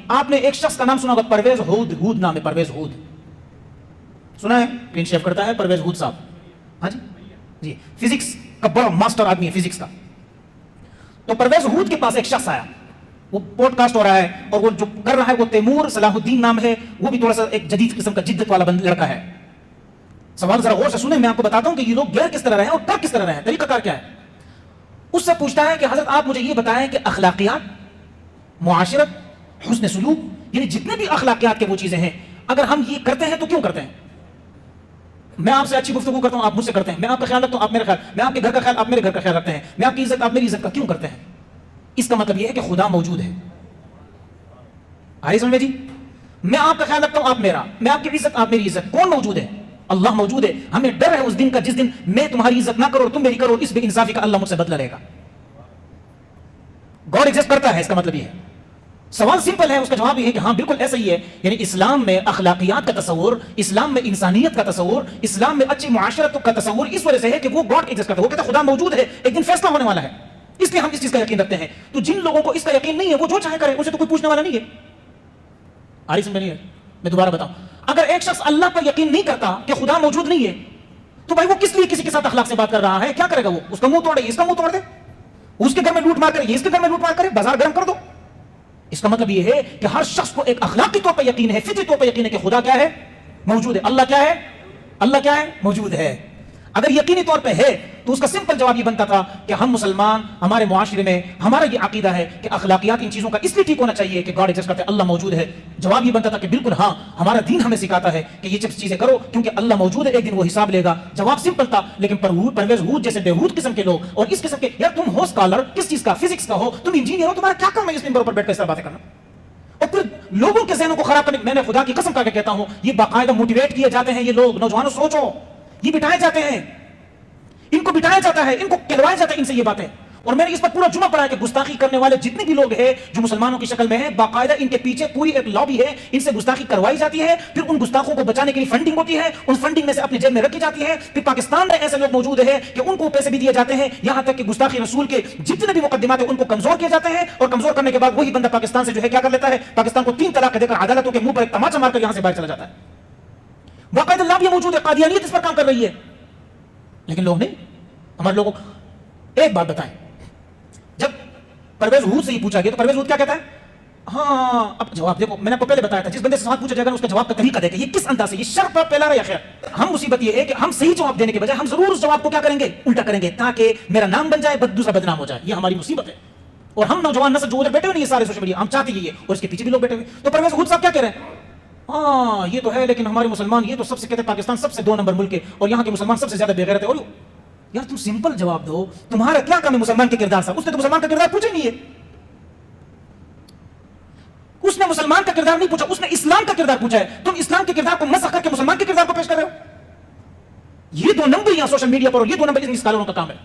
آپ نے ایک شخص کا نام سنا ہوگا، پرویز ہود نام ہے، پرویز ہود سنا ہے؟ کلین شیف کرتا ہے پرویز ہود صاحب. ہاں جی فزکس کا بڑا ماسٹر آدمی ہے فزکس کا. تو پرویز ہود کے پاس ایک شخص آیا، وہ پوڈ کاسٹ ہو رہا ہے اور وہ جو کر رہا ہے وہ تیمور صلاح الدین نام ہے، وہ بھی تھوڑا سا ایک جدید قسم کا جدت والا لڑکا ہے. سوال ذرا غور سے سنیں، میں آپ کو بتاتا ہوں کہ یہ لوگ غیر کس طرح رہے ہیں اور کر کس طرح رہے ہیں، طریقہ کار کیا ہے. اس سے پوچھتا ہے کہ حضرت آپ مجھے یہ بتائیں کہ اخلاقیات، معاشرت، حسن سلوک، یعنی جتنے بھی اخلاقیات کے وہ چیزیں ہیں، اگر ہم یہ کرتے ہیں تو کیوں کرتے ہیں؟ میں آپ سے اچھی گفتگو کرتا ہوں، آپ مجھ سے کرتے ہیں. میں آپ کا خیال رکھتا ہوں، آپ میرا خیال. میں آپ کے گھر کا خیال، آپ میرے گھر کا خیال رکھتے ہیں. میں آپ کی عزت، آپ میری عزت کا کیوں کرتے ہیں؟ اس کا مطلب یہ ہے کہ خدا موجود ہے. آئی سمجھ میں جی؟ میں آپ کا خیال رکھتا ہوں، آپ میرا. میں آپ کی عزت، آپ میری عزت. کون موجود ہے؟ اللہ موجود ہے. ہمیں ڈر ہے اس دن کا جس دن میں تمہاری عزت نہ کروں اور تم میری کرو، اس بے انصافی کا اللہ مجھ سے بدلہ لے گا. گاڈ ایگزسٹ کرتا ہے، اس کا مطلب یہ ہے. سوال سمپل ہے، اس کا جواب یہ ہے کہ ہاں بالکل ایسا ہی ہے. یعنی اسلام میں اخلاقیات کا تصور، اسلام میں انسانیت کا تصور، اسلام میں اچھی معاشرت کا تصور اس وجہ سے ہے کہ وہ گاڈ ایگزسٹ کرتا ہے. وہ کہتا ہے خدا موجود ہے، ایک دن فیصلہ ہونے والا ہے، اس لیے ہم اس چیز کا یقین رکھتے ہیں. تو جن لوگوں کو اس کا یقین نہیں ہے وہ جو چاہے کرے، اسے تو کوئی پوچھنے والا نہیں ہے. آ رہی سمجھ نہیں ہے؟ میں دوبارہ بتاؤں، اگر ایک شخص اللہ پر یقین نہیں کرتا کہ خدا موجود نہیں ہے، تو بھائی وہ کس لیے کسی کے ساتھ اخلاق سے بات کر رہا ہے؟ کیا کرے گا وہ؟ اس کا منہ توڑے، اس کا منہ توڑ دے، اس کے گھر میں لوٹ مار کرے، اس کے گھر میں لوٹ مار کرے، بازار گرم کر دو. اس کا مطلب یہ ہے کہ ہر شخص کو ایک اخلاقی طور پر یقین ہے، فطری طور پر یقین ہے کہ خدا کیا ہے؟ موجود ہے. اللہ کیا ہے؟ اللہ کیا ہے؟ موجود ہے. اگر یقینی طور پہ ہے تو اس کا سمپل جواب یہ بنتا تھا کہ ہم مسلمان، ہمارے معاشرے میں ہمارا یہ عقیدہ ہے کہ اخلاقیات ان چیزوں کا اس لیے ٹھیک ہونا چاہیے کہ گاڈ ایگزسٹ کرتے ہیں، اللہ موجود ہے. جواب یہ بنتا تھا کہ بالکل ہاں، ہمارا دین ہمیں سکھاتا ہے کہ یہ چیزیں کرو کیونکہ اللہ موجود ہے، ایک دن وہ حساب لے گا. جواب سمپل تھا. لیکن پرویز ہود جیسے بےہود قسم کے لوگ اور اس قسم کے، یار تم ہو اسکالر کس چیز کا؟ فزکس کا ہو، تم انجینئر ہو، تمہارا کیا کام ہے اس ممبر پر بیٹھ کر اس طرح باتیں کرنا اور پھر لوگوں کے ذہنوں کو خراب کرنے؟ میں نے خدا کی قسم کھا کے کہتا ہوں، یہ باقاعدہ موٹیویٹ کیے جاتے ہیں. یہ لوگ نوجوانوں سوچو، یہ بٹھائے جاتے ہیں، ان کو بٹھایا جاتا ہے، ان کو کہلوایا جاتا ہے ان سے یہ باتیں. اور میں نے اس پر پورا جمعہ پڑھا ہے کہ گستاخی کرنے والے جتنے بھی لوگ ہیں جو مسلمانوں کی شکل میں ہیں، باقاعدہ ان کے پیچھے پوری ایک لابی ہے، ان سے گستاخی کروائی جاتی ہے. پھر ان گستاخوں کو بچانے کے لیے فنڈنگ ہوتی ہے، ان فنڈنگ میں سے اپنے جیب میں رکھی جاتی ہے. پھر پاکستان میں ایسے لوگ موجود ہیں کہ ان کو پیسے بھی دیے جاتے ہیں، یہاں تک کہ گستاخی رسول کے جتنے بھی مقدمات ہیں ان کو کمزور کیے جاتے ہیں. اور کمزور کرنے کے بعد وہی بندہ پاکستان سے جو ہے کیا کر لیتا ہے؟ پاکستان کو 3 طلاق دے کر عدالتوں کے منہ پر ایک تماچا مار کر یہاں سے باہر چلا جاتا ہے. باقاعدہ لابی موجود ہے، قادیانیت اس پر کام کر رہی ہے. لیکن لوگ نہیں. ہمارے لوگوں ایک بات بتائیں، جب پرویز ہود سے یہ پوچھا گیا تو پرویز ہود کیا کہتا ہے؟ ہاں اب جواب دیکھو، میں نے آپ کو پہلے بتایا تھا جس بندے سے سوال پوچھا جائے گا اس کا جواب کا طریقہ دیکھیں یہ کس انداز سے، یہ شرط پر پھیلا رہا ہے. خیر، ہم مصیبت یہ ہے کہ ہم صحیح جواب دینے کے بجائے ہم ضرور اس جواب کو کیا کریں گے؟ الٹا کریں گے تاکہ میرا نام بن جائے، دوسرا بدنام ہو جائے. یہ ہماری مصیبت ہے. اور ہم نوجوان نسل جو ادھر بیٹھے ہوئے نہیں سارے سوشل میڈیا، ہم چاہتے ہی یہ، اور اس کے پیچھے بھی لوگ بیٹھے ہوئے. تو پرویز ہود صاحب کیا کہہ رہے ہیں؟ ہاں یہ تو ہے، لیکن ہمارے مسلمان یہ تو سب سے کہتے ہیں پاکستان سب سے 2 نمبر ملک ہے اور یہاں کے مسلمان سب سے زیادہ بے غیرت ہے. اور یار تم سمپل جواب دو، تمہارا کیا کام ہے مسلمان کے کردار سے؟ اس نے تو مسلمان کا کردار پوچھا نہیں ہے. اس نے مسلمان کا کردار نہیں پوچھا، اس نے اسلام کا کردار پوچھا ہے. تم اسلام کے کردار کو مسخ کر کے مسلمان کے کردار کو پیش کر رہے ہو. یہ 2 نمبر یہاں سوشل میڈیا پر اور یہ 2 نمبر اسکالروں کا کام ہے.